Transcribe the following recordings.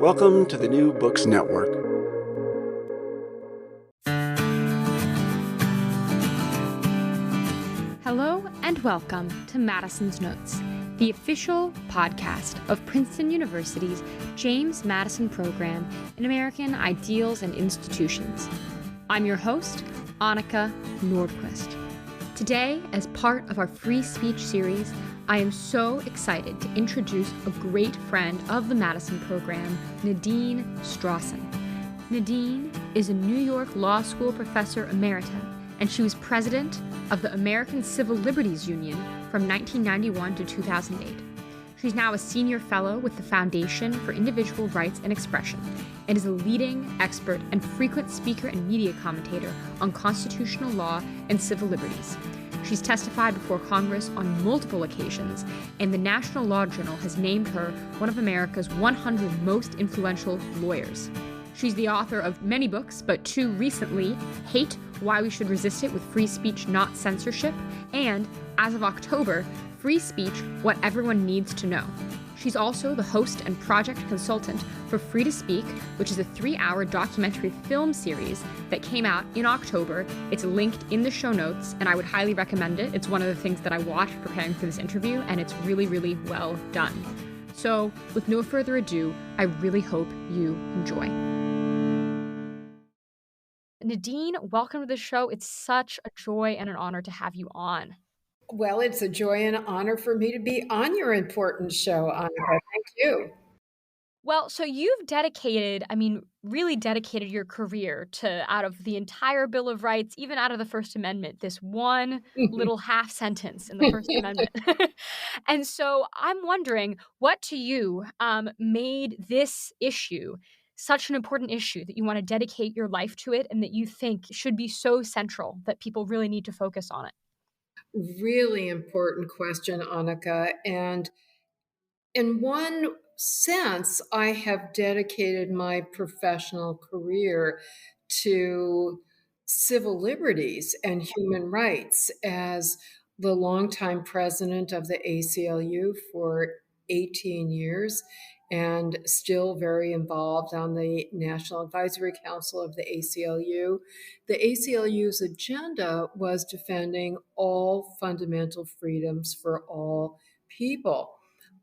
Welcome to the New Books Network. Hello and welcome to Madison's Notes, the official podcast of Princeton University's James Madison Program in American Ideals and Institutions. I'm your host, Annika Nordquist. Today, as part of our free speech series, I am so excited to introduce a great friend of the Madison Program, Nadine Strossen. Nadine is a New York Law School Professor Emerita, and she was president of the American Civil Liberties Union from 1991 to 2008. She's now a senior fellow with the Foundation for Individual Rights and Expression and is a leading expert and frequent speaker and media commentator on constitutional law and civil liberties. She's testified before Congress on multiple occasions, and the National Law Journal has named her one of America's 100 most influential lawyers. She's the author of many books, but two recently, Hate, Why We Should Resist It with Free Speech, Not Censorship, and, as of October, Free Speech, What Everyone Needs to Know. She's also the host and project consultant for Free to Speak, which is a 3-hour documentary film series that came out in October. It's linked in the show notes, and I would highly recommend it. It's one of the things that I watched preparing for this interview, and it's really, really well done. So, with no further ado, I really hope you enjoy. Nadine, welcome to the show. It's such a joy and an honor to have you on. Well, it's a joy and an honor for me to be on your important show, Annika. Thank you. Well, so you've really dedicated your career to, out of the entire Bill of Rights, even out of the First Amendment, this one little half sentence in the First Amendment. And so I'm wondering, what to you made this issue such an important issue that you want to dedicate your life to it and that you think should be so central that people really need to focus on it? Really important question, Annika. And in one sense, I have dedicated my professional career to civil liberties and human rights as the longtime president of the ACLU for 18 years and still very involved on the National Advisory Council of the ACLU. The ACLU's agenda was defending all fundamental freedoms for all people.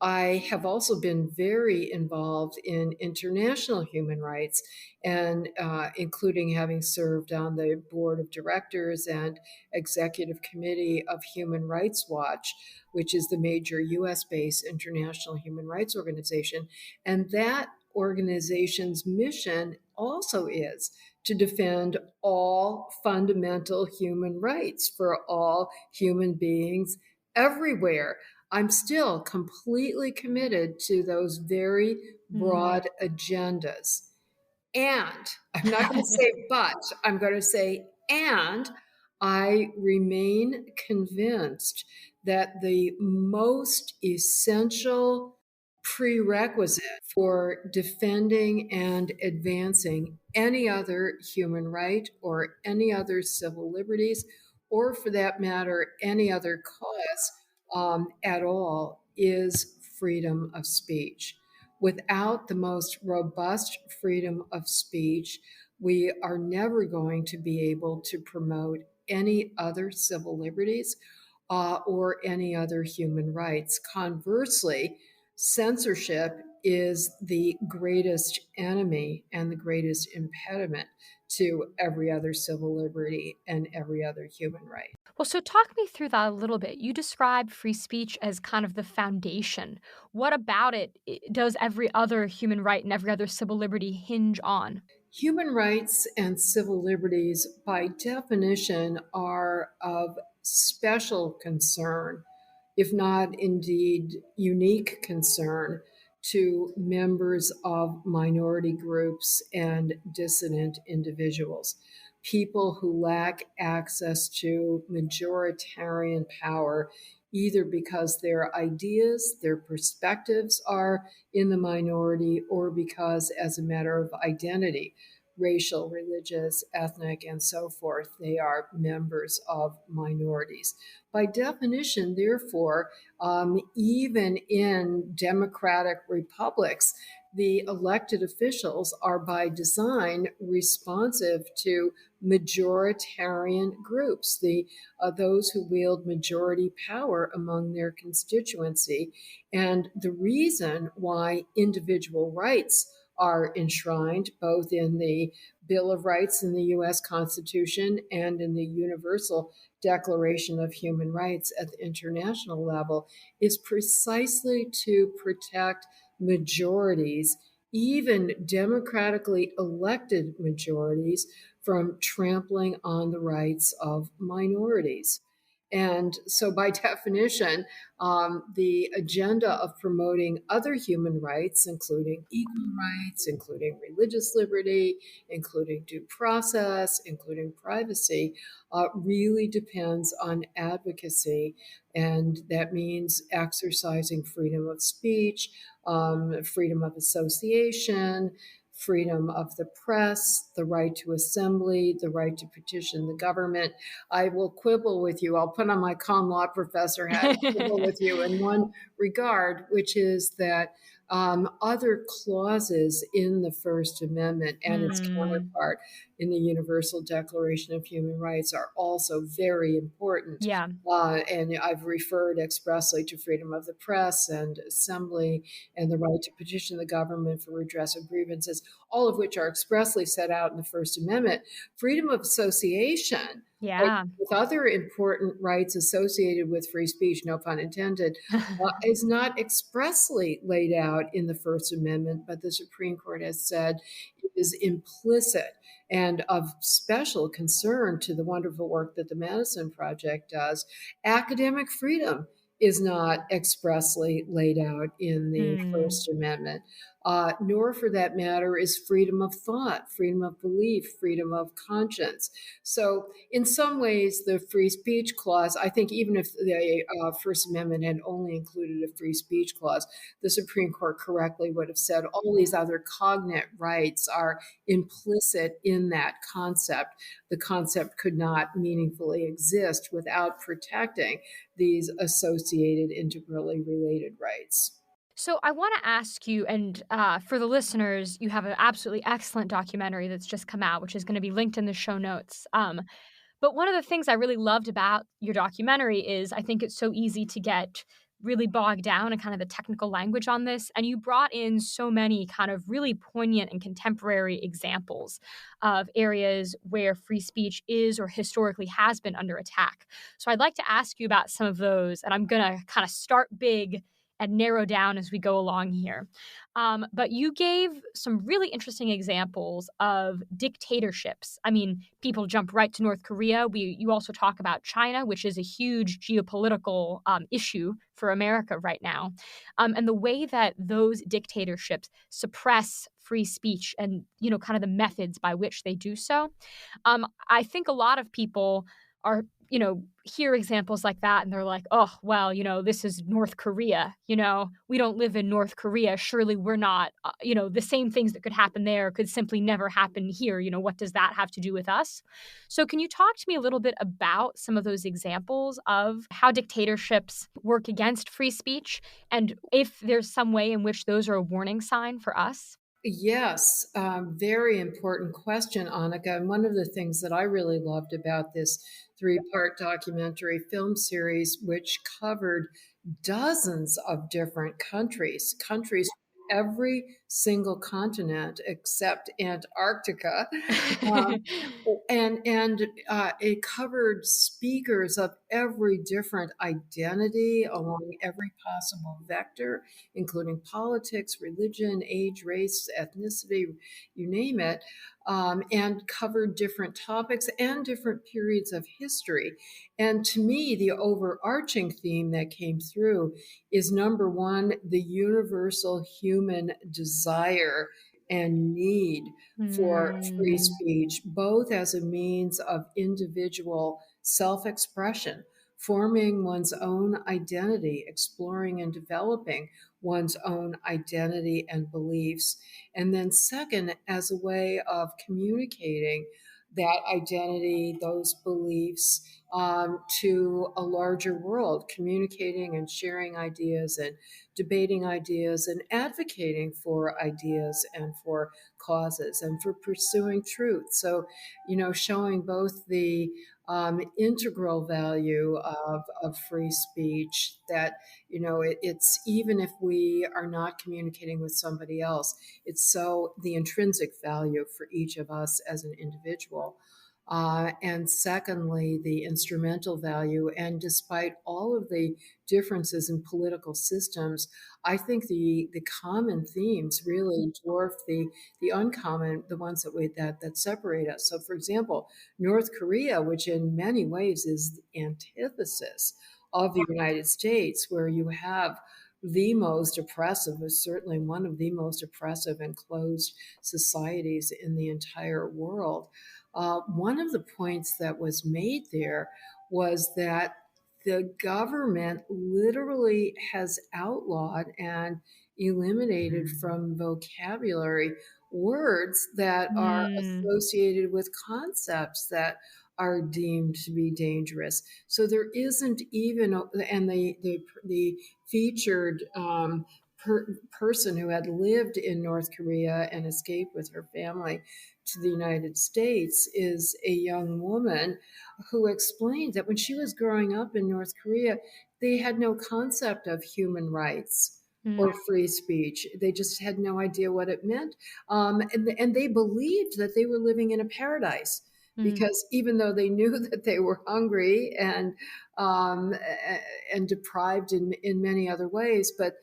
I have also been very involved in international human rights, and including having served on the board of directors and executive committee of Human Rights Watch, which is the major US-based international human rights organization. And that organization's mission also is to defend all fundamental human rights for all human beings everywhere. I'm still completely committed to those very broad agendas. And I'm not going to say but, I'm going to say and I remain convinced that the most essential prerequisite for defending and advancing any other human right or any other civil liberties, or for that matter, any other cause at all, is freedom of speech. Without the most robust freedom of speech, we are never going to be able to promote any other civil liberties or any other human rights. Conversely, censorship is the greatest enemy and the greatest impediment to every other civil liberty and every other human right. Well, so talk me through that a little bit. You described free speech as kind of the foundation. What about it does every other human right and every other civil liberty hinge on? Human rights and civil liberties, by definition, are of special concern, if not indeed unique concern, to members of minority groups and dissident individuals, people who lack access to majoritarian power, either because their ideas, their perspectives are in the minority, or because, as a matter of identity, racial, religious, ethnic, and so forth, they are members of minorities. By definition, therefore, even in democratic republics, the elected officials are by design responsive to majoritarian groups, those who wield majority power among their constituency. And the reason why individual rights are enshrined both in the Bill of Rights in the U.S. Constitution and in the Universal Declaration of Human Rights at the international level is precisely to protect majorities, even democratically elected majorities, from trampling on the rights of minorities. And so, by definition, the agenda of promoting other human rights, including equal rights, including religious liberty, including due process, including privacy, really depends on advocacy. And that means exercising freedom of speech, freedom of association, freedom of the press, the right to assembly, the right to petition the government. I will quibble with you. I'll put on my common law professor hat and quibble with you in one regard, which is that other clauses in the First Amendment and its counterpart in the Universal Declaration of Human Rights are also very important. Yeah. And I've referred expressly to freedom of the press and assembly and the right to petition the government for redress of grievances, all of which are expressly set out in the First Amendment. Freedom of association, Yeah. with other important rights associated with free speech, no pun intended, is not expressly laid out in the First Amendment, but the Supreme Court has said it is implicit and of special concern to the wonderful work that the Madison Project does. Academic freedom is not expressly laid out in the First Amendment, nor for that matter is freedom of thought, freedom of belief, freedom of conscience. So in some ways, the free speech clause, I think even if the First Amendment had only included a free speech clause, the Supreme Court correctly would have said all these other cognate rights are implicit in that concept. The concept could not meaningfully exist without protecting these associated, integrally related rights. So I want to ask you, and for the listeners, you have an absolutely excellent documentary that's just come out, which is going to be linked in the show notes. But one of the things I really loved about your documentary is I think it's so easy to get really bogged down in kind of the technical language on this. And you brought in so many kind of really poignant and contemporary examples of areas where free speech is or historically has been under attack. So I'd like to ask you about some of those, and I'm going to kind of start big and narrow down as we go along here. But you gave some really interesting examples of dictatorships. I mean, people jump right to North Korea. You also talk about China, which is a huge geopolitical issue for America right now. And the way that those dictatorships suppress free speech and, kind of the methods by which they do so. I think a lot of people are hear examples like that and they're like, oh, well, this is North Korea. We don't live in North Korea. Surely we're not, the same things that could happen there could simply never happen here. What does that have to do with us? So can you talk to me a little bit about some of those examples of how dictatorships work against free speech and if there's some way in which those are a warning sign for us? Yes, very important question, Annika. And one of the things that I really loved about this three-part documentary film series, which covered dozens of different countries from every single continent except Antarctica. And it covered speakers of every different identity along every possible vector, including politics, religion, age, race, ethnicity, you name it, and covered different topics and different periods of history. And to me, the overarching theme that came through is number one, the universal human desire and need for free speech, both as a means of individual self-expression, forming one's own identity, exploring and developing one's own identity and beliefs. And then second, as a way of communicating that identity, those beliefs, to a larger world, communicating and sharing ideas and debating ideas and advocating for ideas and for causes and for pursuing truth. So, showing both the integral value of free speech, that, it's even if we are not communicating with somebody else, it's so the intrinsic value for each of us as an individual. And secondly, the instrumental value. And despite all of the differences in political systems, I think the common themes really dwarf the uncommon, the ones that separate us. So, for example, North Korea, which in many ways is the antithesis of the United States, where you have the most oppressive, is certainly one of the most oppressive and closed societies in the entire world. One of the points that was made there was that the government literally has outlawed and eliminated from vocabulary words that are Mm. associated with concepts that are deemed to be dangerous. So there isn't even, and the featured person who had lived in North Korea and escaped with her family to the United States is a young woman who explained that when she was growing up in North Korea, they had no concept of human rights Mm. or free speech. They just had no idea what it meant. And they believed that they were living in a paradise Mm. because even though they knew that they were hungry um, and deprived in many other ways, but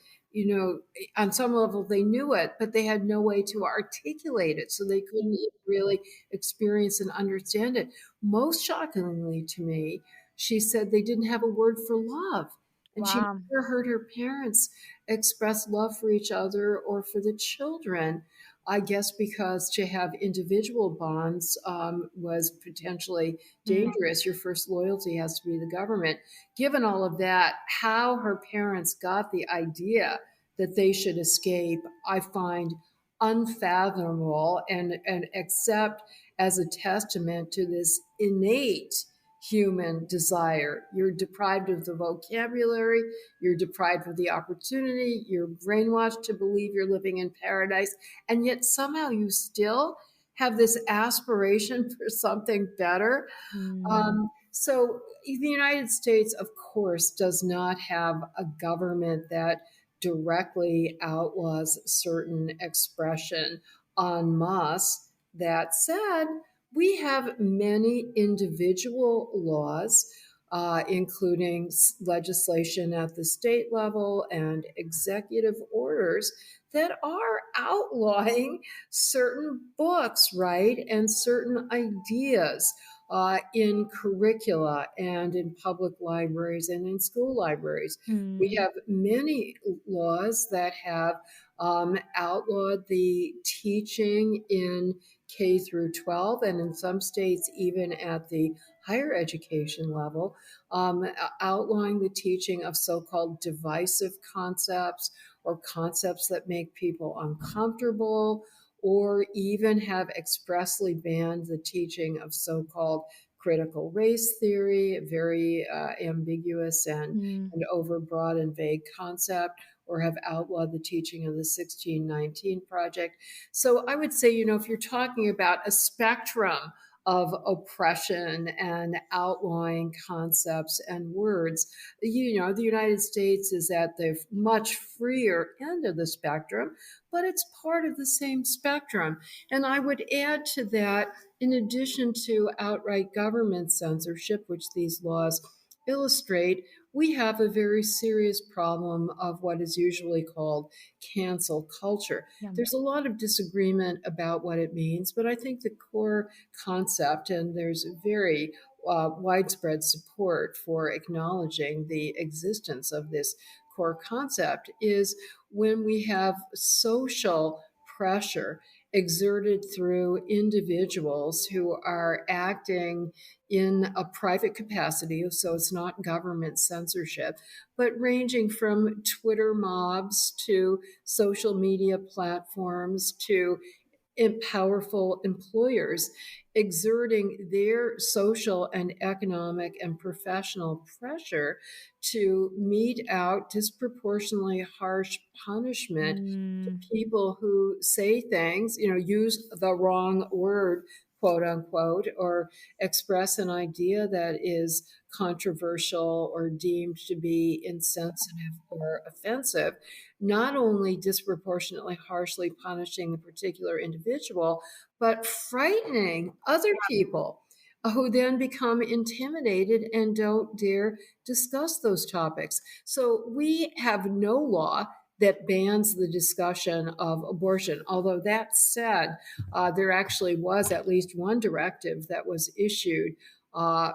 on some level they knew it, but they had no way to articulate it, so they couldn't really experience and understand it. Most shockingly to me, she said they didn't have a word for love, and she Wow. never heard her parents express love for each other or for the children. I guess because to have individual bonds was potentially Mm. dangerous. Your first loyalty has to be the government. Given all of that, how her parents got the idea that they should escape, I find unfathomable, and accept as a testament to this innate human desire. You're deprived of the vocabulary, you're deprived of the opportunity, you're brainwashed to believe you're living in paradise, and yet somehow you still have this aspiration for something better. Mm. So the United States, of course, does not have a government that directly outlaws certain expression en masse. That said, we have many individual laws, including legislation at the state level and executive orders that are outlawing certain books, right? And certain ideas in curricula and in public libraries and in school libraries. We Mm. have many laws that have outlawed the teaching in K through 12, and in some states, even at the higher education level, outlawing the teaching of so called divisive concepts or concepts that make people uncomfortable, or even have expressly banned the teaching of so called critical race theory, a very ambiguous Mm. and overbroad and vague concept, or have outlawed the teaching of the 1619 Project. So I would say, if you're talking about a spectrum of oppression and outlawing concepts and words, the United States is at the much freer end of the spectrum, but it's part of the same spectrum. And I would add to that, in addition to outright government censorship, which these laws illustrate, we have a very serious problem of what is usually called cancel culture. Yeah. There's a lot of disagreement about what it means, but I think the core concept, and there's very widespread support for acknowledging the existence of this core concept, is when we have social pressure exerted through individuals who are acting in a private capacity, so it's not government censorship, but ranging from Twitter mobs to social media platforms to powerful employers exerting their social and economic and professional pressure to mete out disproportionately harsh punishment to Mm, people who say things, use the wrong word, quote unquote, or express an idea that is controversial or deemed to be insensitive or offensive, not only disproportionately harshly punishing a particular individual, but frightening other people who then become intimidated and don't dare discuss those topics. So we have no law that bans the discussion of abortion. Although that said, there actually was at least one directive that was issued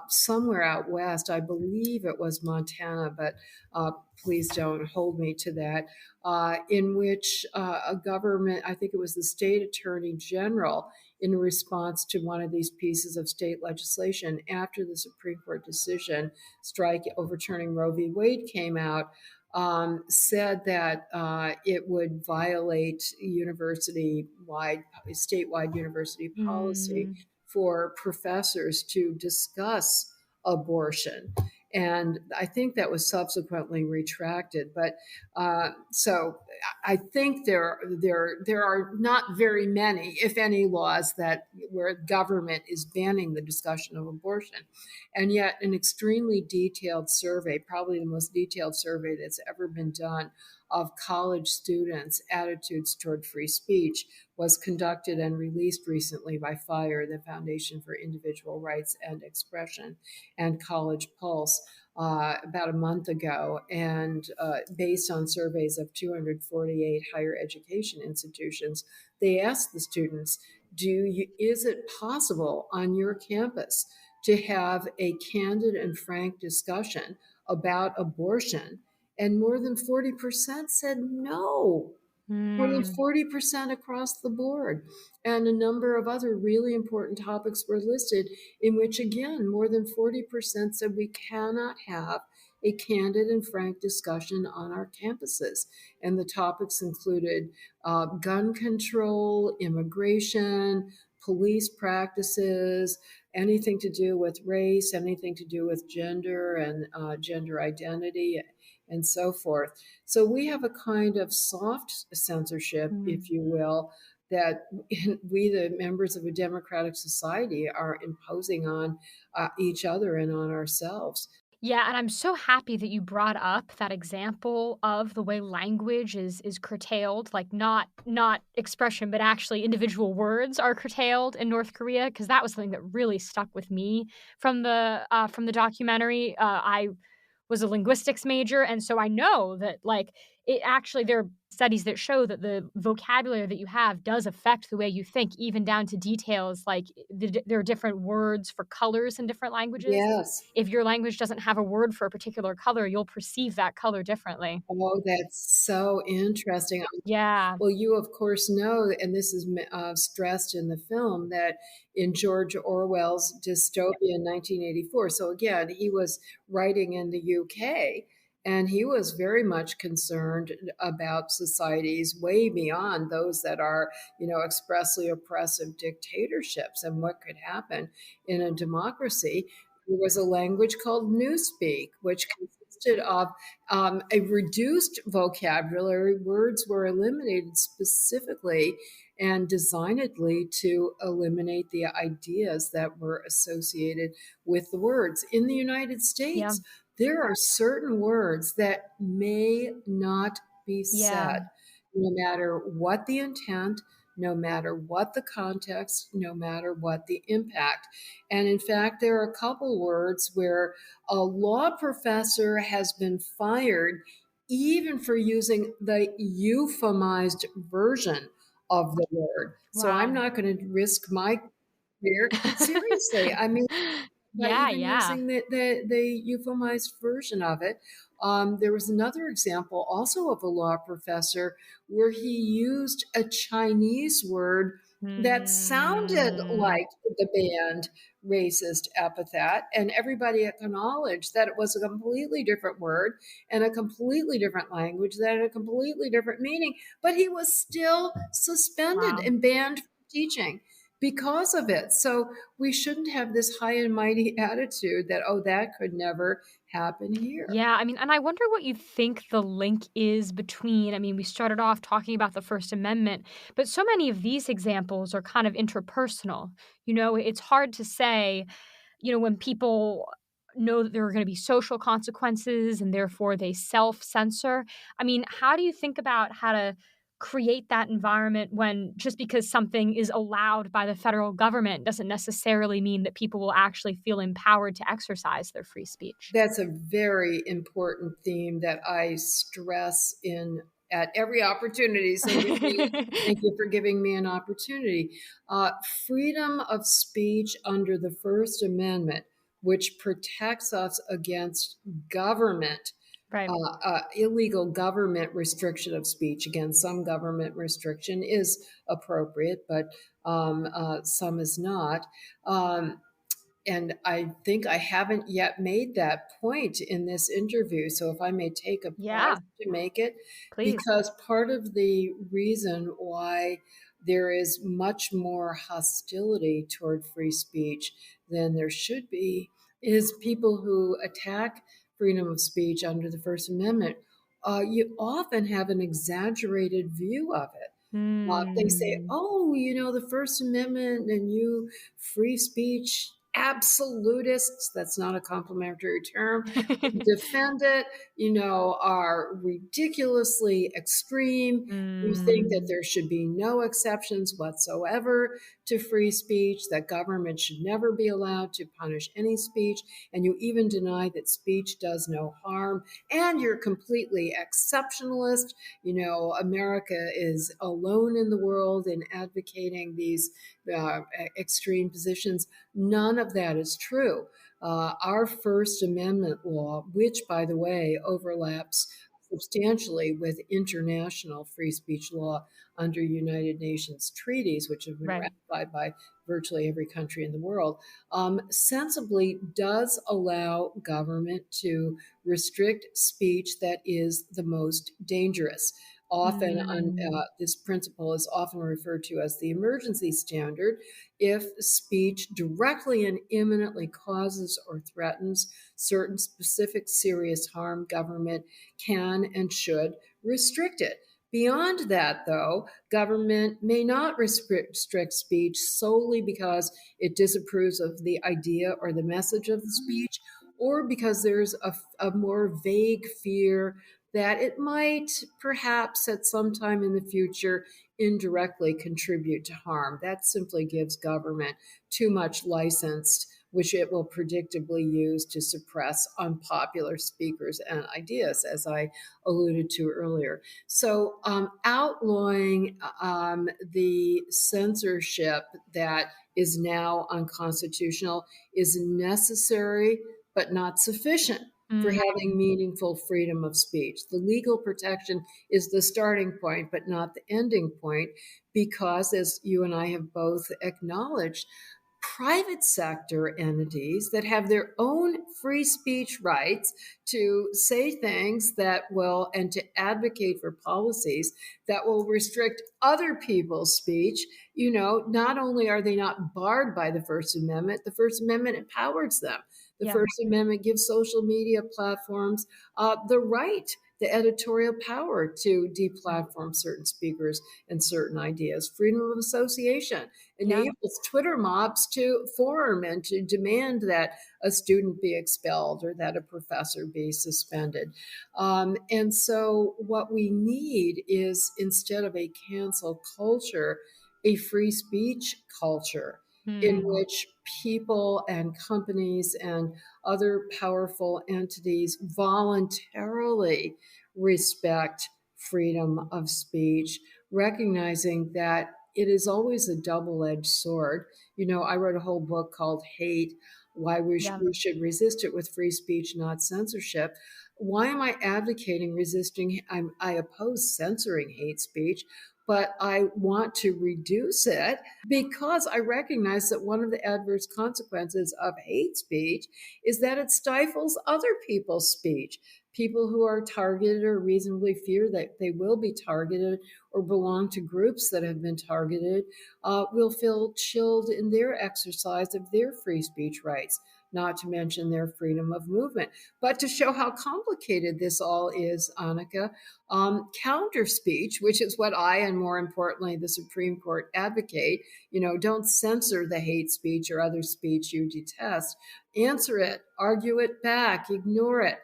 somewhere out west. I believe it was Montana, but please don't hold me to that, in which a government, I think it was the state attorney general, in response to one of these pieces of state legislation after the Supreme Court decision strike overturning Roe v. Wade came out, said that it would violate university-wide, statewide university policy mm, for professors to discuss abortion. And I think that was subsequently retracted. But so I think there are not very many, if any, laws that where government is banning the discussion of abortion. And yet, an extremely detailed survey, probably the most detailed survey that's ever been done of college students' attitudes toward free speech, was conducted and released recently by FIRE, the Foundation for Individual Rights and Expression, and College Pulse about a month ago. And based on surveys of 248 higher education institutions, they asked the students, is it possible on your campus to have a candid and frank discussion about abortion? And more than 40% said no. More than mm, 40% across the board. And a number of other really important topics were listed, in which, again, more than 40% said we cannot have a candid and frank discussion on our campuses. And the topics included gun control, immigration, police practices, anything to do with race, anything to do with gender and gender identity, and so forth. So we have a kind of soft censorship, mm. if you will, that we, the members of a democratic society, are imposing on each other and on ourselves. Yeah, and I'm so happy that you brought up that example of the way language is curtailed, like not expression, but actually individual words are curtailed in North Korea, because that was something that really stuck with me from the documentary. I was a linguistics major, and so I know that, like, it actually there are studies that show that the vocabulary that you have does affect the way you think, even down to details, like, there are different words for colors in different languages. Yes. If your language doesn't have a word for a particular color, you'll perceive that color differently. Oh, that's so interesting. Yeah. Well, you, of course, know, and this is stressed in the film, that in George Orwell's dystopia in 1984, so again, he was writing in the UK, and he was very much concerned about societies way beyond those that are, expressly oppressive dictatorships and what could happen in a democracy. There was a language called Newspeak, which consisted of a reduced vocabulary. Words were eliminated specifically and designedly to eliminate the ideas that were associated with the words. In the United Yeah. States, there are certain words that may not be Yeah. said, no matter what the intent, no matter what the context, no matter what the impact. And in fact, there are a couple words where a law professor has been fired even for using the euphemized version of the word. So I'm Wow. not going to risk my career. Seriously, I mean, by Yeah, even yeah. using the euphemized version of it. There was another example also of a law professor where he used a Chinese word that sounded Mm. like the banned racist epithet, and everybody acknowledged that it was a completely different word and a completely different language that had a completely different meaning, but he was still suspended Wow. and banned teaching because of it. So we shouldn't have this high and mighty attitude that, oh, that could never happen here. Yeah, I mean, and I wonder what you think the link is between, I mean, we started off talking about the First Amendment, but so many of these examples are kind of interpersonal. It's hard to say, when people know that there are going to be social consequences and therefore they self-censor. I mean, how do you think about how to create that environment when just because something is allowed by the federal government doesn't necessarily mean that people will actually feel empowered to exercise their free speech? That's a very important theme that I stress in at every opportunity. So thank you for giving me an opportunity. Freedom of speech under the First Amendment, which protects us against government, Right. illegal government restriction of speech. Again, some government restriction is appropriate, but some is not. And I think I haven't yet made that point in this interview. So if I may take a pause Yeah, to make it, please. because part of the reason why there is much more hostility toward free speech than there should be is people who attack freedom of speech under the First Amendment. You often have an exaggerated view of it. They say, Hmm. oh, the First Amendment and you free speech absolutists, that's not a complimentary term, defend it, are ridiculously extreme. You think that Mm. there should be no exceptions whatsoever to free speech, that government should never be allowed to punish any speech, and you even deny that speech does no harm, and you're completely exceptionalist. America is alone in the world in advocating these extreme positions. None of that is true. Our First Amendment law, which, by the way, overlaps substantially with international free speech law under United Nations treaties, which have been Right. ratified by virtually every country in the world, sensibly does allow government to restrict speech that is the most dangerous. Often, Mm. this principle is often referred to as the emergency standard. If speech directly and imminently causes or threatens certain specific serious harm, government can and should restrict it. Beyond that, though, government may not restrict speech solely because it disapproves of the idea or the message of the speech, or because there's a more vague fear that it might perhaps at some time in the future indirectly contribute to harm. That simply gives government too much license, which it will predictably use to suppress unpopular speakers and ideas, as I alluded to earlier. So, outlawing the censorship that is now unconstitutional is necessary but not sufficient for Mm. having meaningful freedom of speech. The legal protection is the starting point, but not the ending point, because, as you and I have both acknowledged, private sector entities that have their own free speech rights to say things that will, and to advocate for policies that will restrict other people's speech. Not only are they not barred by the First Amendment, the First Amendment empowers them. The Yeah. First Amendment gives social media platforms the right, the editorial power to deplatform certain speakers and certain ideas. Freedom of association Yeah. enables Twitter mobs to form and to demand that a student be expelled or that a professor be suspended. And so, what we need is, instead of a cancel culture, a free speech culture in Hmm. which people and companies and other powerful entities voluntarily respect freedom of speech, recognizing that it is always a double-edged sword. I wrote a whole book called Hate, why Yeah. we should resist it with free speech, not censorship. Why am I advocating resisting? I oppose censoring hate speech, but I want to reduce it because I recognize that one of the adverse consequences of hate speech is that it stifles other people's speech. People who are targeted or reasonably fear that they will be targeted or belong to groups that have been targeted will feel chilled in their exercise of their free speech rights, not to mention their freedom of movement. But to show how complicated this all is, Annika, counter speech, which is what I, and more importantly, the Supreme Court advocate, don't censor the hate speech or other speech you detest. Answer it, argue it back, ignore it.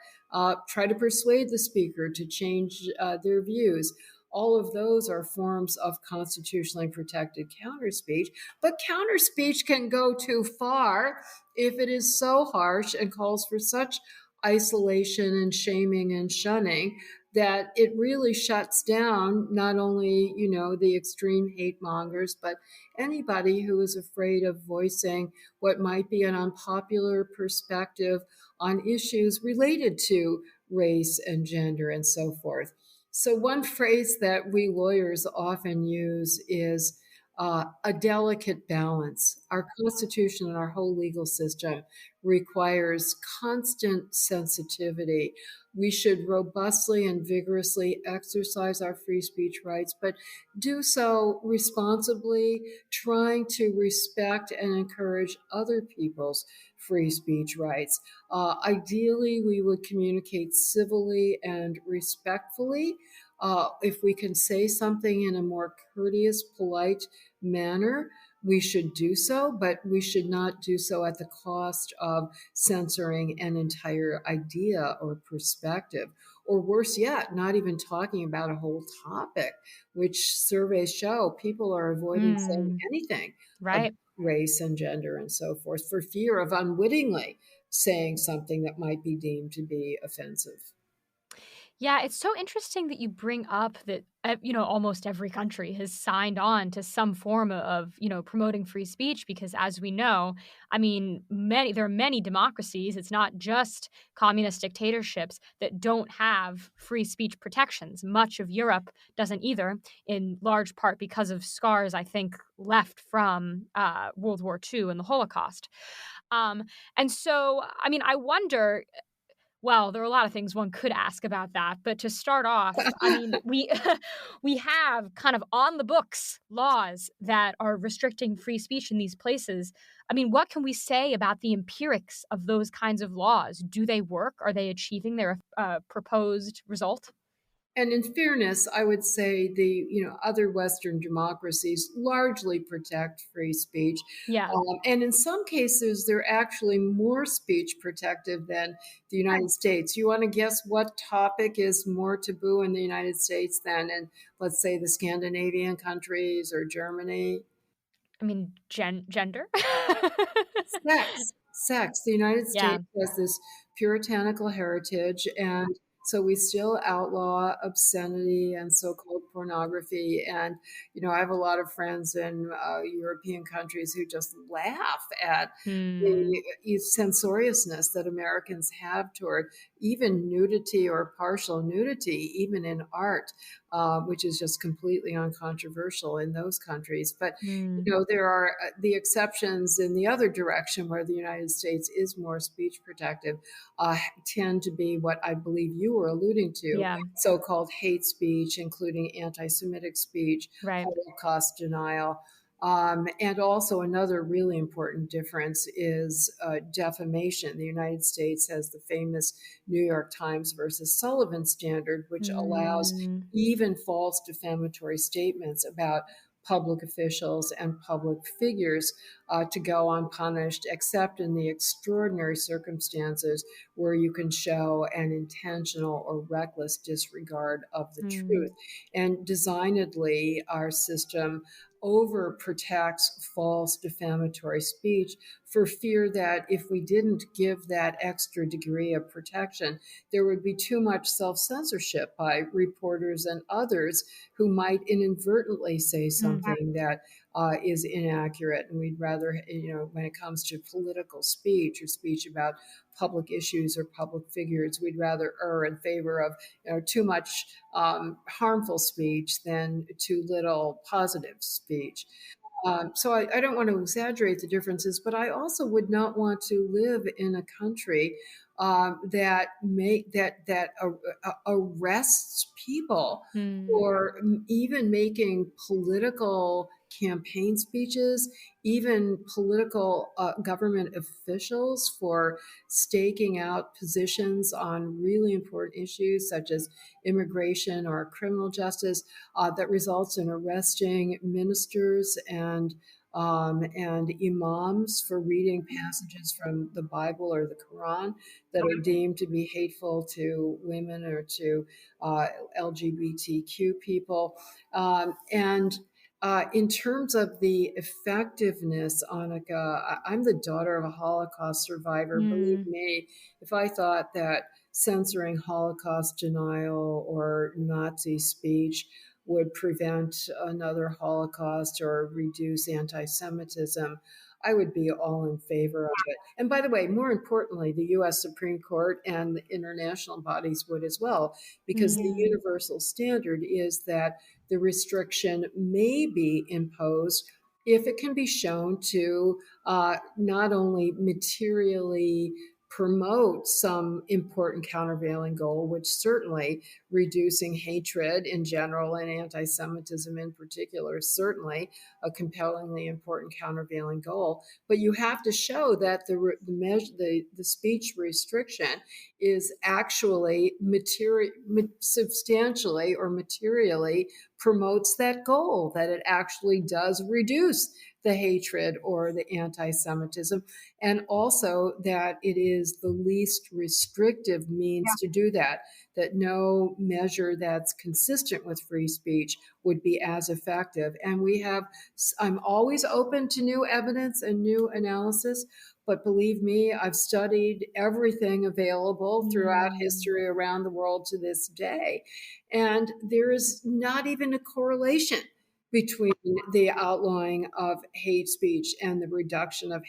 Try to persuade the speaker to change their views. All of those are forms of constitutionally protected counter speech. But counter speech can go too far if it is so harsh and calls for such isolation and shaming and shunning that it really shuts down not only, the extreme hate mongers, but anybody who is afraid of voicing what might be an unpopular perspective on issues related to race and gender and so forth. So, one phrase that we lawyers often use is a delicate balance. Our Constitution and our whole legal system requires constant sensitivity. We should robustly and vigorously exercise our free speech rights, but do so responsibly, trying to respect and encourage other people's free speech rights. Ideally, we would communicate civilly and respectfully. If we can say something in a more courteous, polite manner, we should do so, but we should not do so at the cost of censoring an entire idea or perspective. Or worse yet, not even talking about a whole topic, which surveys show people are avoiding saying anything about Right. race and gender and so forth for fear of unwittingly saying something that might be deemed to be offensive. Yeah, it's so interesting that you bring up that, almost every country has signed on to some form of, promoting free speech because as we know, I mean, there are many democracies, it's not just communist dictatorships that don't have free speech protections. Much of Europe doesn't either, in large part because of scars, I think, left from World War II and the Holocaust. Um, and so, I mean, I wonder, well, there are a lot of things one could ask about that, but to start off, I mean, we we have kind of on the books laws that are restricting free speech in these places. I mean, what can we say about the empirics of those kinds of laws? Do they work? Are they achieving their proposed result? And in fairness, I would say the other Western democracies largely protect free speech, Yeah. and in some cases they're actually more speech protective than the United States. You want to guess what topic is more taboo in the United States than in, let's say, the Scandinavian countries or Germany? I mean, gender. Sex. The United Yeah. States has this puritanical heritage, and so we still outlaw obscenity and so-called pornography. And I have a lot of friends in European countries who just laugh at Hmm. the censoriousness that Americans have toward even nudity or partial nudity, even in art, which is just completely uncontroversial in those countries. But Hmm. there are the exceptions in the other direction where the United States is more speech protective, tend to be what I believe you were alluding to, Yeah. so called hate speech, including anti Semitic speech, Right. Holocaust denial. And also, another really important difference is defamation. The United States has the famous New York Times versus Sullivan standard, which allows Hmm. even false defamatory statements about public officials and public figures to go unpunished, except in the extraordinary circumstances where you can show an intentional or reckless disregard of the Hmm. truth. And designedly, our system overprotects false defamatory speech for fear that if we didn't give that extra degree of protection, there would be too much self censorship by reporters and others who might inadvertently say something that is inaccurate. And we'd rather, when it comes to political speech or speech about public issues or public figures, we'd rather err in favor of too much harmful speech than too little positive speech. So I don't want to exaggerate the differences, but I also would not want to live in a country that arrests people Mm. for even making political campaign speeches, even political government officials for staking out positions on really important issues such as immigration or criminal justice, that results in arresting ministers and imams for reading passages from the Bible or the Quran that are deemed to be hateful to women or to LGBTQ people. In terms of the effectiveness, Annika, I'm the daughter of a Holocaust survivor. Believe Mm. me, if I thought that censoring Holocaust denial or Nazi speech would prevent another Holocaust or reduce anti Semitism, I would be all in favor of it. And by the way, more importantly, the US Supreme Court and the international bodies would as well, because the Mm. universal standard is that the restriction may be imposed if it can be shown to not only materially promote some important countervailing goal, which certainly reducing hatred in general and anti Semitism in particular is certainly a compellingly important countervailing goal. But you have to show that the speech restriction is actually substantially or materially promotes that goal, that it actually does reduce the hatred or the anti Semitism, and also that it is the least restrictive means to do that, that no measure that's consistent with free speech would be as effective. And I'm always open to new evidence and new analysis. But believe me, I've studied everything available throughout Mm. history around the world to this day. And there is not even a correlation between the outlawing of hate speech and the reduction of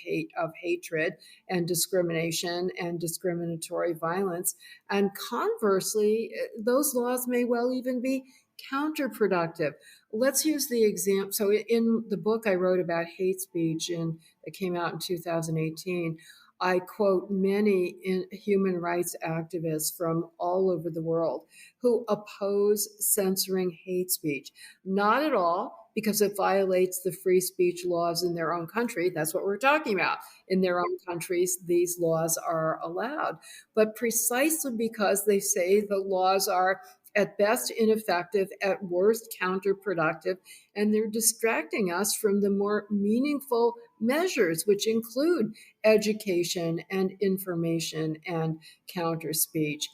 hatred and discrimination and discriminatory violence. And conversely, those laws may well even be counterproductive. Let's use the example. So in the book I wrote about hate speech and that came out in 2018, I quote many human rights activists from all over the world who oppose censoring hate speech. Not at all because it violates the free speech laws in their own country. That's what we're talking about. In their own countries, these laws are allowed. But precisely because they say the laws are at best ineffective, at worst counterproductive, and they're distracting us from the more meaningful measures, which include education and information and counter speech.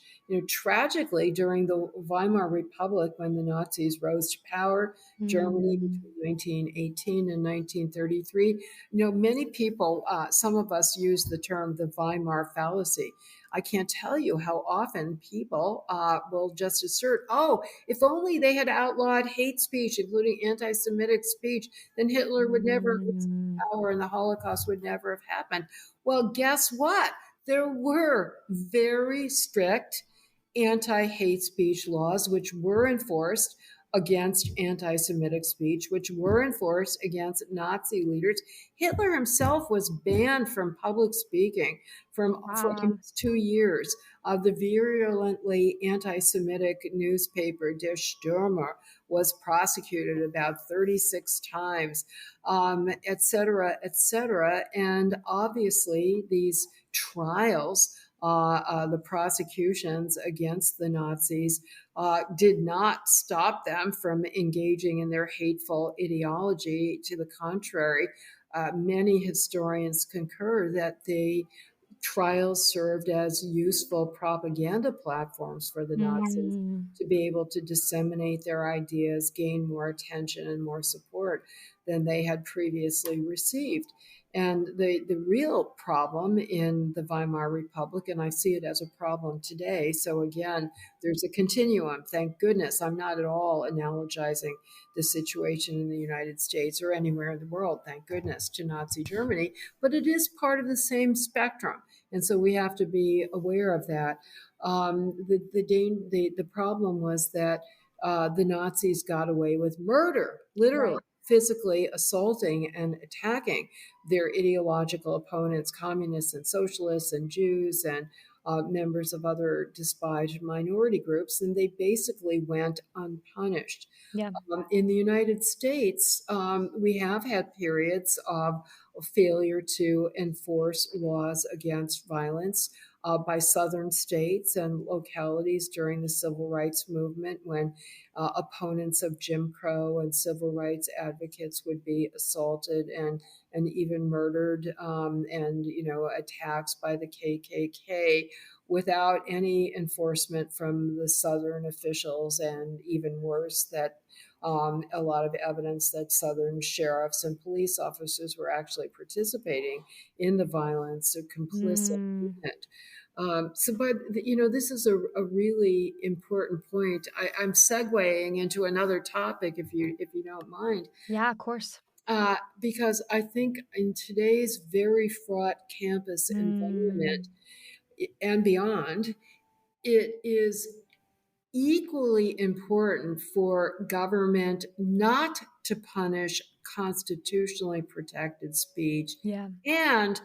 Tragically, during the Weimar Republic, when the Nazis rose to power, Germany Mm. between 1918 and 1933, many people, some of us use the term the Weimar fallacy. I can't tell you how often people will just assert, oh, if only they had outlawed hate speech, including anti Semitic speech, then Hitler would never have Mm. power and the Holocaust would never have happened. Well, guess what? There were very strict anti hate speech laws, which were enforced against anti Semitic speech, which were enforced against Nazi leaders. Hitler himself was banned from public speaking for Wow. almost 2 years. The virulently anti Semitic newspaper Der Stürmer was prosecuted about 36 times, et cetera, et cetera. And obviously, these trials, the prosecutions against the Nazis, did not stop them from engaging in their hateful ideology. To the contrary, many historians concur that the trials served as useful propaganda platforms for the Nazis Mm. to be able to disseminate their ideas, gain more attention and more support than they had previously received. And the real problem in the Weimar Republic, and I see it as a problem today. So again, there's a continuum. Thank goodness. I'm not at all analogizing the situation in the United States or anywhere in the world, thank goodness, to Nazi Germany, but it is part of the same spectrum. And so we have to be aware of that. The problem was that the Nazis got away with murder, literally. physically assaulting and attacking their ideological opponents, communists and socialists and Jews and members of other despised minority groups, and they basically went unpunished. Yeah. In the United States, we have had periods of failure to enforce laws against violence by southern states and localities during the civil rights movement, when opponents of Jim Crow and civil rights advocates would be assaulted and even murdered, and attacks by the KKK without any enforcement from the southern officials, and even worse, that a lot of evidence that Southern sheriffs and police officers were actually participating in the violence or complicit in Mm. it. But this is a really important point. I'm segueing into another topic, if you don't mind, Yeah, of course. because I think in today's very fraught campus environment Mm. and beyond, it is equally important for government not to punish constitutionally protected speech Yeah. and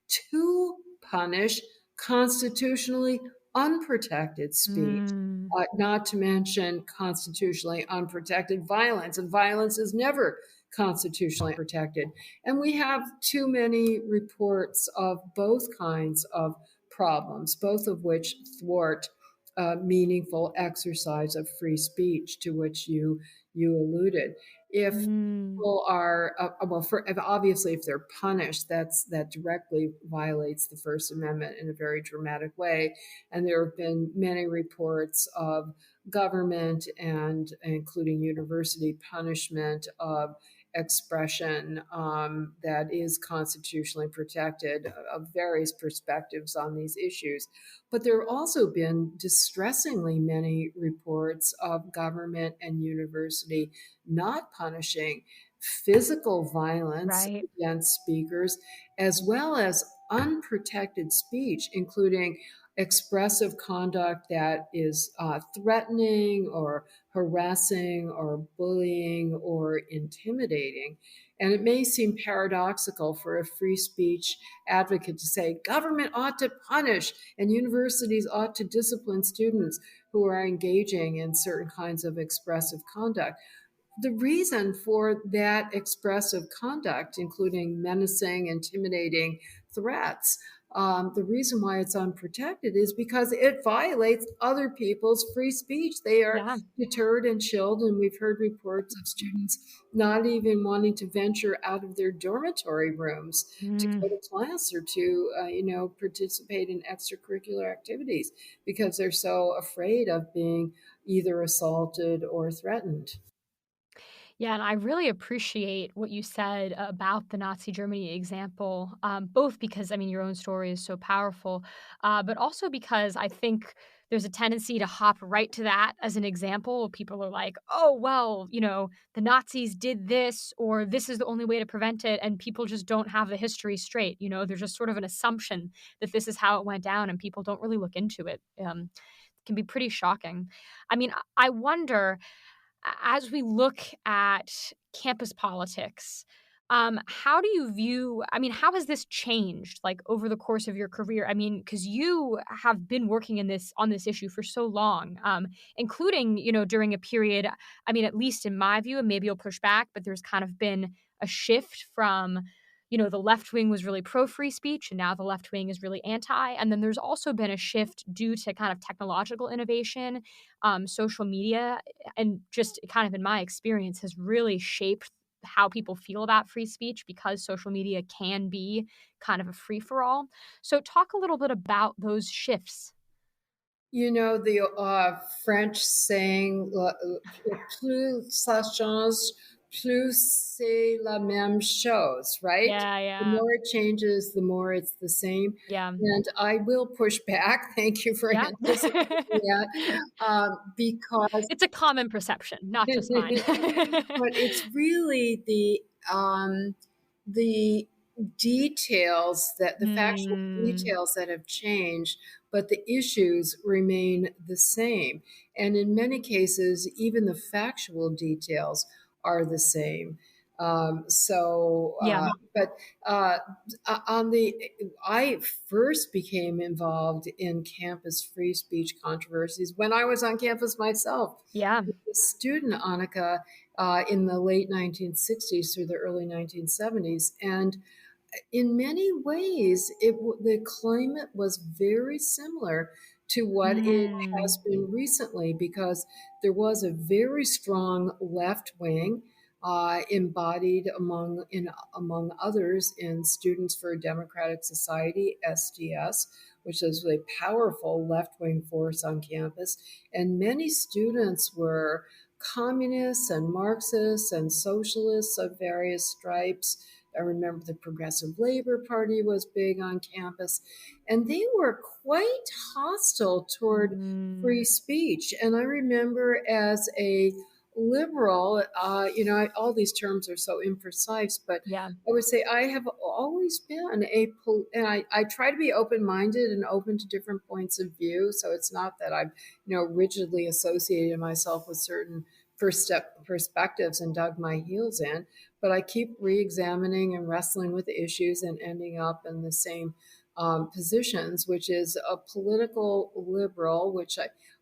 to punish constitutionally unprotected speech, Mm. not to mention constitutionally unprotected violence. And violence is never constitutionally protected. And we have too many reports of both kinds of problems, both of which thwart meaningful exercise of free speech, to which you alluded. If Mm. people are obviously, if they're punished, that directly violates the First Amendment in a very dramatic way. And there have been many reports of government and including university punishment of expression that is constitutionally protected, of various perspectives on these issues. But there have also been distressingly many reports of government and university not punishing physical violence Right. against speakers, as well as unprotected speech, including expressive conduct that is threatening or harassing or bullying or intimidating. And it may seem paradoxical for a free speech advocate to say government ought to punish and universities ought to discipline students who are engaging in certain kinds of expressive conduct. The reason for that expressive conduct, including menacing, intimidating threats, the reason why it's unprotected is because it violates other people's free speech. They are Yeah. deterred and chilled, and we've heard reports of students not even wanting to venture out of their dormitory rooms to Mm. go to class or to, participate in extracurricular activities because they're so afraid of being either assaulted or threatened. Yeah, and I really appreciate what you said about the Nazi Germany example, both because, I mean, your own story is so powerful, but also because I think there's a tendency to hop right to that as an example. People are like, oh, well, the Nazis did this, or this is the only way to prevent it. And people just don't have the history straight. There's just sort of an assumption that this is how it went down, and people don't really look into it. It can be pretty shocking. I mean, I wonder as we look at campus politics, how do you view I mean, how has this changed, like, over the course of your career? I mean, because you have been working in this on this issue for so long, including, during a period I mean, at least in my view, and maybe you'll push back, but there's kind of been a shift from, the left wing was really pro free speech, and now the left wing is really anti, and then there's also been a shift due to kind of technological innovation, social media, and just kind of in my experience has really shaped how people feel about free speech because social media can be kind of a free for all. So talk a little bit about those shifts. The French saying, plus ça change, plus c'est la même chose, right? Yeah, The yeah. more it changes, the more it's the same. Yeah. And I will push back. Thank you for Yeah. anticipating that, because It's a common perception, not just mine. but it's really the details, that the factual Mm, details that have changed, but the issues remain the same. And in many cases, even the factual details are the same. Yeah. But on the, I first became involved in campus free speech controversies when I was on campus myself. Yeah. A student, Annika, in the late 1960s through the early 1970s. And in many ways, the climate was very similar to what it has Mm. been recently, because there was a very strong left wing embodied among others in Students for a Democratic Society (SDS), which is a powerful left wing force on campus, and many students were communists and Marxists and socialists of various stripes. I remember the Progressive Labor Party was big on campus, and they were quite hostile toward free Mm. speech. And I remember as a liberal, all these terms are so imprecise, but Yeah. I would say I have always been and I try to be open-minded and open to different points of view. So it's not that I've, rigidly associated myself with certain first step perspectives and dug my heels in, but I keep re-examining and wrestling with the issues and ending up in the same positions, which is a political liberal, which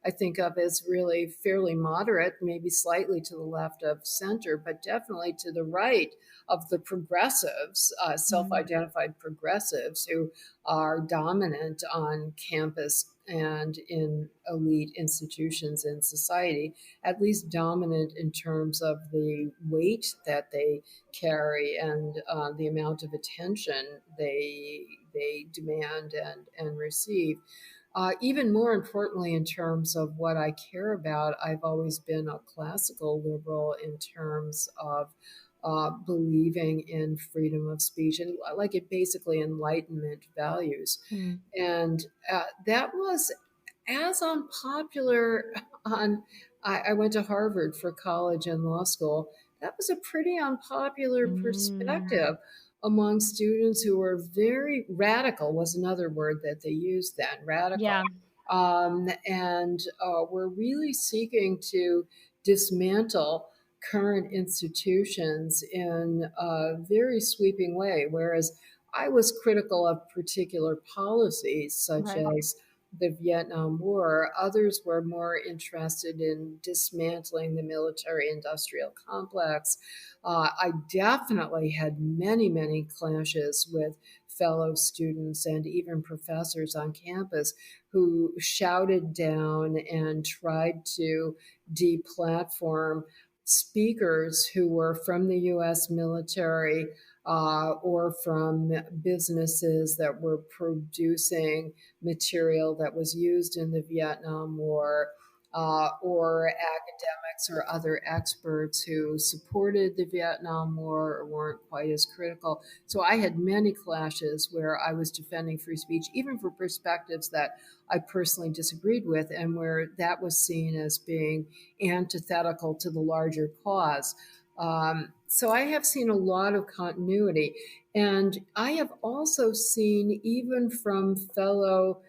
I think of as really fairly moderate, maybe slightly to the left of center, but definitely to the right of the progressives, Mm. self-identified progressives who are dominant on campus and in elite institutions in society, at least dominant in terms of the weight that they carry and the amount of attention they demand and receive. Even more importantly, in terms of what I care about, I've always been a classical liberal in terms of believing in freedom of speech and like it basically Enlightenment values. Mm. And that was as unpopular on. I went to Harvard for college and law school. That was a pretty unpopular Mm. perspective among students who were very radical, was another word that they used then, radical, Yeah. and were really seeking to dismantle current institutions in a very sweeping way, whereas I was critical of particular policies such Right. as the Vietnam War. Others were more interested in dismantling the military industrial complex. I definitely had many, many clashes with fellow students and even professors on campus who shouted down and tried to deplatform speakers who were from the US military or from businesses that were producing material that was used in the Vietnam War, or academics or other experts who supported the Vietnam War or weren't quite as critical. So I had many clashes where I was defending free speech, even for perspectives that I personally disagreed with, and where that was seen as being antithetical to the larger cause. So I have seen a lot of continuity. And I have also seen, even from fellow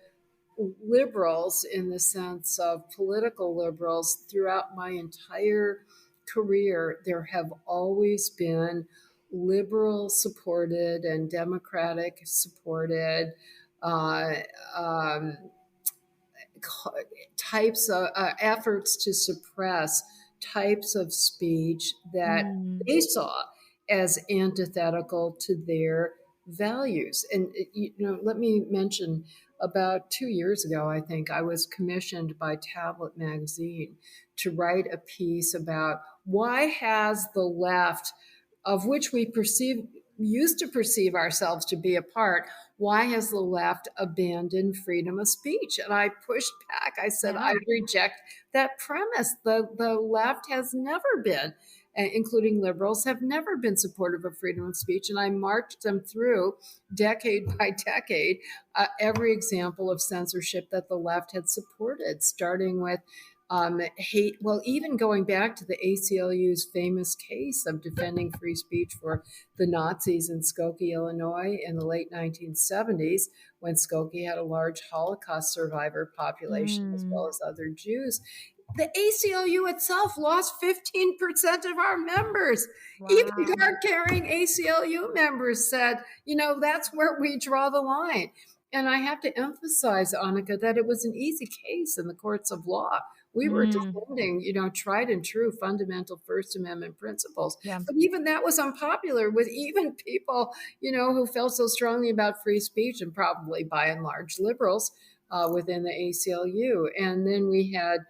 liberals, in the sense of political liberals, throughout my entire career, there have always been liberal supported and democratic supported uh, um, types of efforts to suppress types of speech that Mm. they saw as antithetical to their values. And, let me mention about 2 years ago, I think, I was commissioned by Tablet Magazine to write a piece about why has the left, of which we used to perceive ourselves to be a part, why has the left abandoned freedom of speech? And I pushed back. I said, I Yeah. reject that premise. The left has never been, including liberals, have never been supportive of freedom of speech. And I marched them through, decade by decade, every example of censorship that the left had supported, starting with hate. Well, even going back to the ACLU's famous case of defending free speech for the Nazis in Skokie, Illinois in the late 1970s, when Skokie had a large Holocaust survivor population as well Mm. as other Jews. the ACLU itself lost 15% of our members. Wow. Even card-carrying ACLU members said, that's where we draw the line. And I have to emphasize, Annika, that it was an easy case in the courts of law. We were defending, tried and true fundamental First Amendment principles. Yeah. But even that was unpopular with even people, who felt so strongly about free speech, and probably by and large liberals within the ACLU. And then we had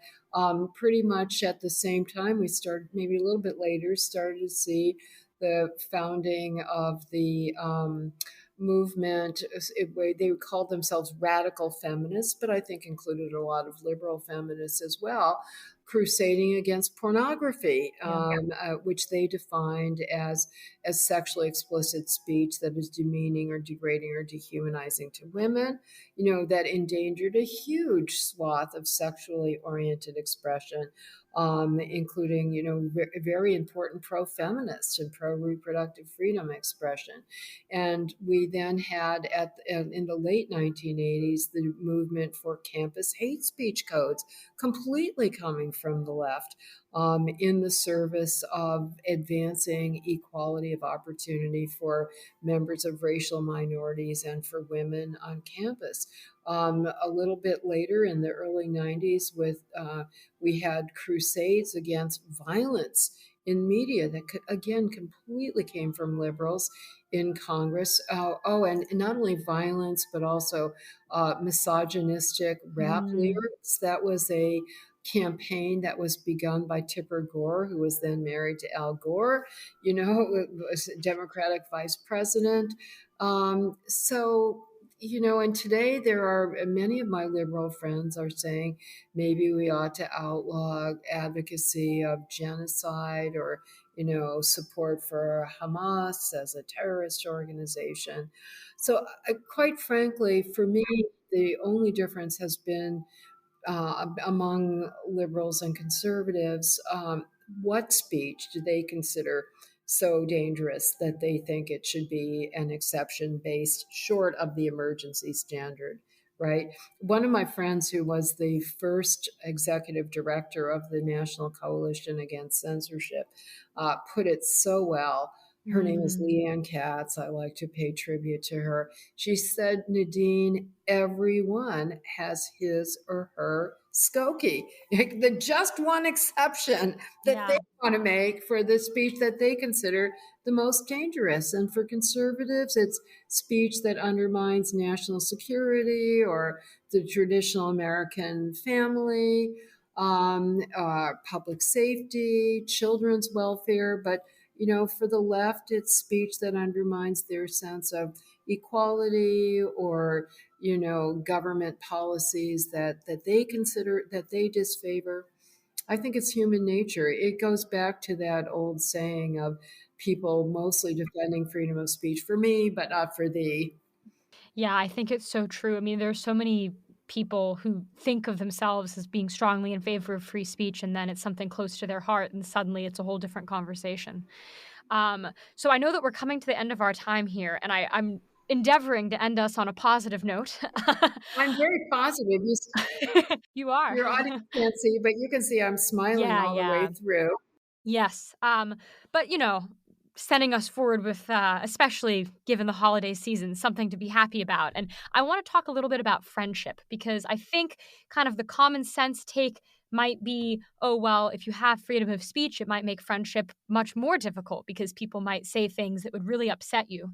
pretty much at the same time, we started, maybe a little bit later, started to see the founding of the movement. They called themselves radical feminists, but I think included a lot of liberal feminists as well, crusading against pornography, which they defined as sexually explicit speech that is demeaning or degrading or dehumanizing to women, that endangered a huge swath of sexually oriented expression, including, very important pro-feminist and pro-reproductive freedom expression. And we then had in the late 1980s, the movement for campus hate speech codes, completely coming from the left, in the service of advancing equality of opportunity for members of racial minorities and for women on campus. A little bit later in the early 90s, we had crusades against violence in media that again completely came from liberals in Congress. And not only violence, but also misogynistic rap lyrics. That was a campaign that was begun by Tipper Gore, who was then married to Al Gore, was Democratic vice president. And today there are many of my liberal friends are saying maybe we ought to outlaw advocacy of genocide or, support for Hamas as a terrorist organization. So quite frankly, for me, the only difference has been among liberals and conservatives, what speech do they consider so dangerous that they think it should be an exception based short of the emergency standard, right? One of my friends who was the first executive director of the National Coalition Against Censorship put it so well. Her name is Leanne Katz. I like to pay tribute to her. She said, Nadine, everyone has his or her Skokie. The just one exception that they want to make for the speech that they consider the most dangerous. And for conservatives, it's speech that undermines national security or the traditional American family, public safety, children's welfare. But for the left, it's speech that undermines their sense of equality or, government policies that they consider, that they disfavor. I think it's human nature. It goes back to that old saying of people mostly defending freedom of speech for me, but not for thee. Yeah, I think it's so true. I mean, there's so many people who think of themselves as being strongly in favor of free speech, and then it's something close to their heart, and suddenly it's a whole different conversation. So I know that we're coming to the end of our time here, and I'm endeavoring to end us on a positive note. I'm very positive. You are. Your audience can't see, but you can see I'm smiling all the way through. Yes. But sending us forward with, especially given the holiday season, something to be happy about. And I want to talk a little bit about friendship, because I think kind of the common sense take might be, oh, well, if you have freedom of speech, it might make friendship much more difficult because people might say things that would really upset you.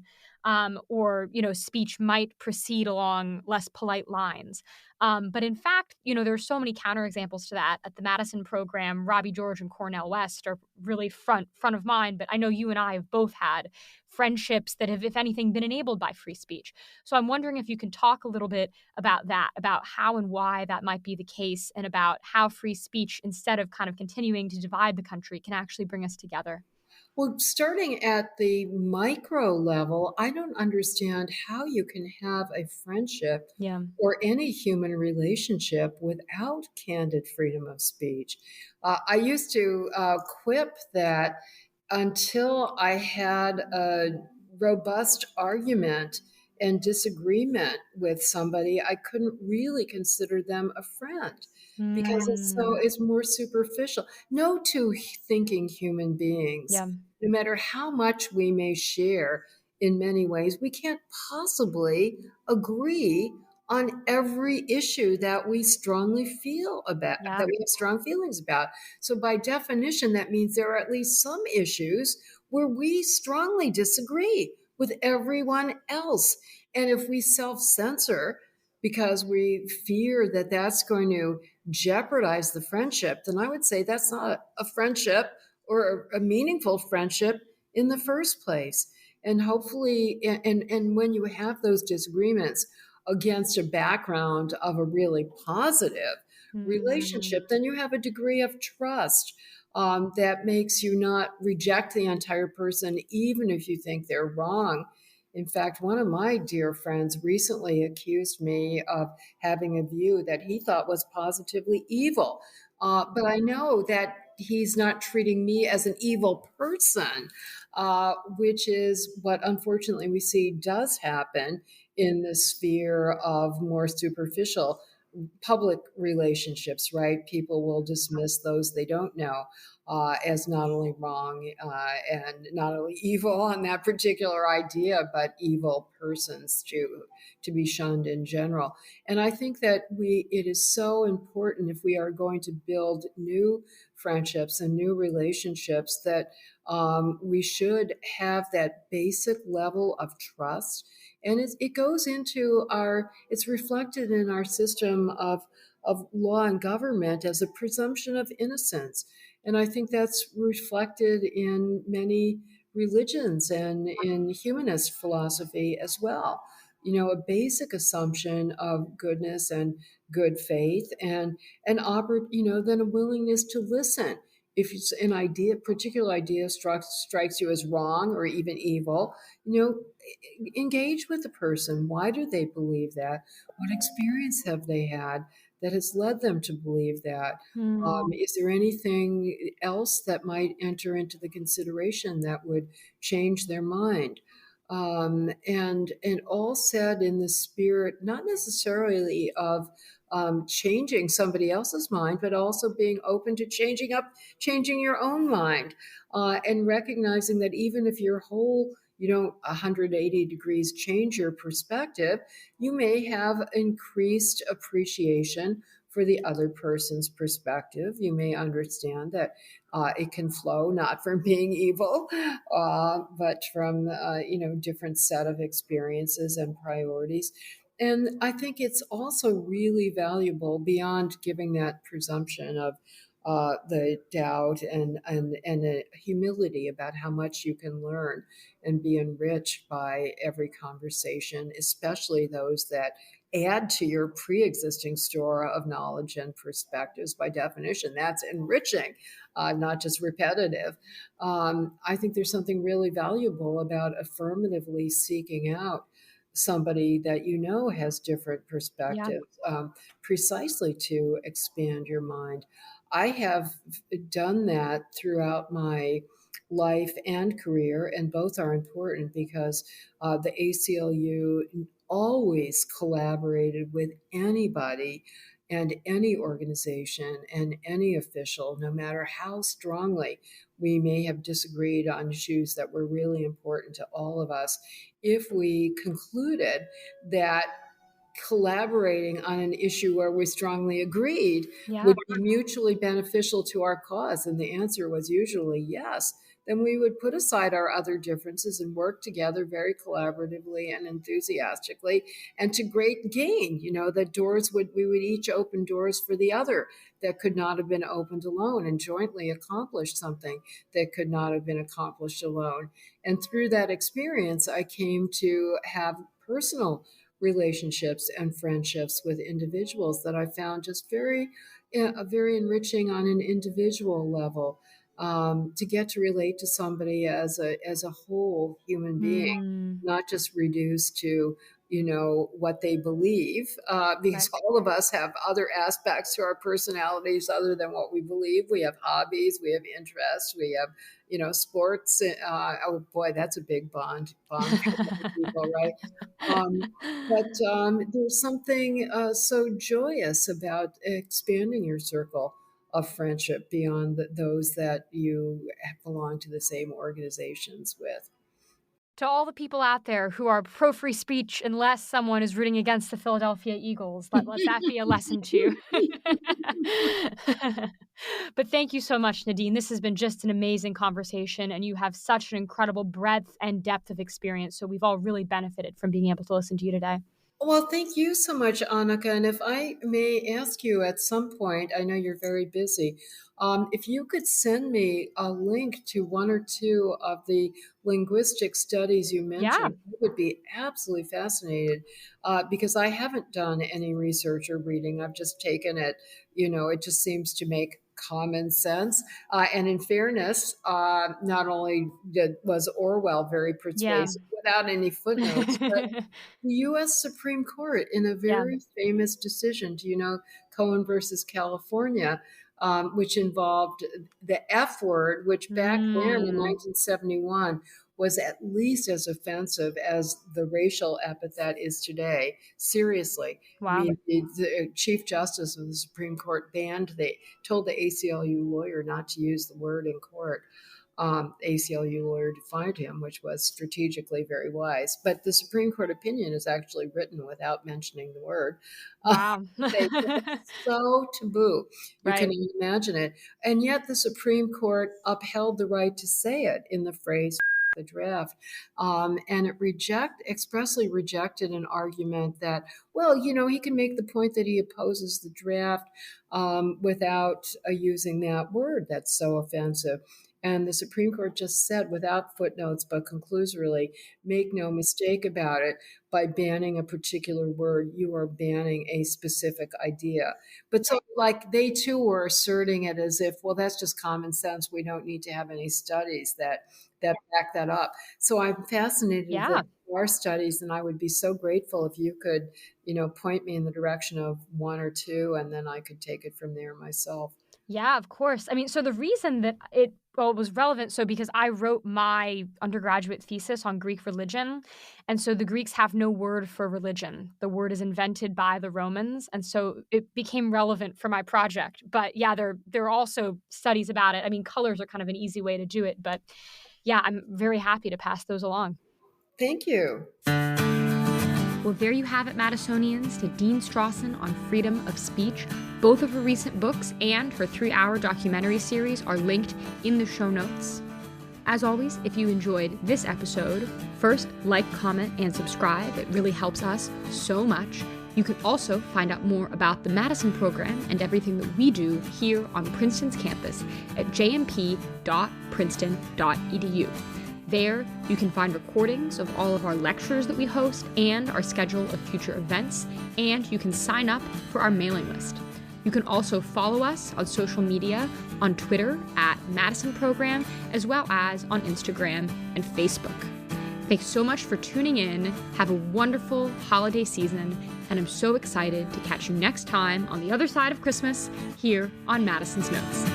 Or, speech might proceed along less polite lines. But in fact, there are so many counterexamples to that. At the Madison program, Robbie George and Cornel West are really front of mind. But I know you and I have both had friendships that have, if anything, been enabled by free speech. So I'm wondering if you can talk a little bit about that, about how and why that might be the case, and about how free speech, instead of kind of continuing to divide the country, can actually bring us together. Well, starting at the micro level, I don't understand how you can have a friendship or any human relationship without candid freedom of speech. I used to quip that until I had a robust argument and disagreement with somebody, I couldn't really consider them a friend because Mm. it's more superficial. No two thinking human beings, Yeah. no matter how much we may share in many ways, we can't possibly agree on every issue that we strongly feel about, Yeah. that we have strong feelings about. So by definition, that means there are at least some issues where we strongly disagree with everyone else. And if we self censor because we fear that that's going to jeopardize the friendship, then I would say that's not a friendship or a meaningful friendship in the first place. And hopefully, and when you have those disagreements against a background of a really positive Mm. relationship, then you have a degree of trust that makes you not reject the entire person, even if you think they're wrong. In fact, one of my dear friends recently accused me of having a view that he thought was positively evil. But I know that he's not treating me as an evil person, which is what unfortunately we see does happen in the sphere of more superficial public relationships, right? People will dismiss those they don't know as not only wrong and not only evil on that particular idea, but evil persons to be shunned in general. And I think that it is so important if we are going to build new friendships and new relationships that we should have that basic level of trust. And it goes into it's reflected in our system of law and government as a presumption of innocence. And I think that's reflected in many religions and in humanist philosophy as well. You know, a basic assumption of goodness and good faith and then a willingness to listen. If it's an idea, particular idea strikes you as wrong or even evil, engage with the person. Why do they believe that? What experience have they had that has led them to believe that? Mm. Is there anything else that might enter into the consideration that would change their mind? And all said in the spirit, not necessarily of changing somebody else's mind, but also being open to changing your own mind, and recognizing that even if your whole 180 degrees change your perspective, you may have increased appreciation for the other person's perspective. You may understand that it can flow not from being evil, but from different set of experiences and priorities. And I think it's also really valuable beyond giving that presumption of the doubt and the humility about how much you can learn and be enriched by every conversation, especially those that add to your pre-existing store of knowledge and perspectives. By definition, that's enriching, not just repetitive. I think there's something really valuable about affirmatively seeking out somebody that you know has different Yeah. perspectives, precisely to expand your mind. I have done that throughout my life and career, and both are important because the ACLU always collaborated with anybody and any organization and any official, no matter how strongly we may have disagreed on issues that were really important to all of us. If we concluded that collaborating on an issue where we strongly agreed Yeah. would be mutually beneficial to our cause, and the answer was usually yes, then we would put aside our other differences and work together very collaboratively and enthusiastically and to great gain. That we would each open doors for the other that could not have been opened alone, and jointly accomplish something that could not have been accomplished alone. And through that experience, I came to have personal relationships and friendships with individuals that I found just very enriching on an individual level. To get to relate to somebody as a whole human being, Mm. not just reduced to what they believe, because all of us have other aspects to our personalities other than what we believe. We have hobbies, we have interests, we have, sports. Oh boy, that's a big bond for many people, right? But there's something so joyous about expanding your circle of friendship beyond those that you belong to the same organizations with. To all the people out there who are pro free speech unless someone is rooting against the Philadelphia Eagles, let that be a lesson too. But thank you so much, Nadine. This has been just an amazing conversation, and you have such an incredible breadth and depth of experience. So we've all really benefited from being able to listen to you today. Well, thank you so much, Annika. And if I may ask you at some point, I know you're very busy, if you could send me a link to one or two of the linguistic studies you mentioned, I would be absolutely fascinated because I haven't done any research or reading. I've just taken it, it just seems to make common sense. And in fairness, not only was Orwell very persuasive without any footnotes, but the U.S. Supreme Court, in a very famous decision, do you know Cohen versus California, which involved the F word, which back then in 1971 was at least as offensive as the racial epithet is today. Seriously. Wow. I mean, the Chief Justice of the Supreme Court told the ACLU lawyer not to use the word in court. ACLU lawyer defied him, which was strategically very wise. But the Supreme Court opinion is actually written without mentioning the word. Wow. It's so taboo. You can imagine it. And yet the Supreme Court upheld the right to say it in the phrase the draft. And it expressly rejected an argument that, well, he can make the point that he opposes the draft without using that word that's so offensive. And the Supreme Court just said, without footnotes, but conclusively, make no mistake about it, by banning a particular word, you are banning a specific idea. But so, they too were asserting it as if, well, that's just common sense. We don't need to have any studies that back that up. So I'm fascinated that there are studies, and I would be so grateful if you could, point me in the direction of one or two, and then I could take it from there myself. Yeah, of course. I mean, so the reason that it was relevant, because I wrote my undergraduate thesis on Greek religion, and so the Greeks have no word for religion. The word is invented by the Romans, and so it became relevant for my project. But yeah, there are also studies about it. I mean, colors are kind of an easy way to do it, but yeah, I'm very happy to pass those along. Thank you. Well, there you have it, Madisonians. Nadine Strossen on freedom of speech. Both of her recent books and her 3-hour documentary series are linked in the show notes. As always, if you enjoyed this episode, first, like, comment, and subscribe. It really helps us so much. You can also find out more about the Madison program and everything that we do here on Princeton's campus at jmp.princeton.edu. There, you can find recordings of all of our lectures that we host and our schedule of future events, and you can sign up for our mailing list. You can also follow us on social media on Twitter at Madison Program, as well as on Instagram and Facebook. Thanks so much for tuning in. Have a wonderful holiday season, and I'm so excited to catch you next time on the other side of Christmas here on Madison's Notes.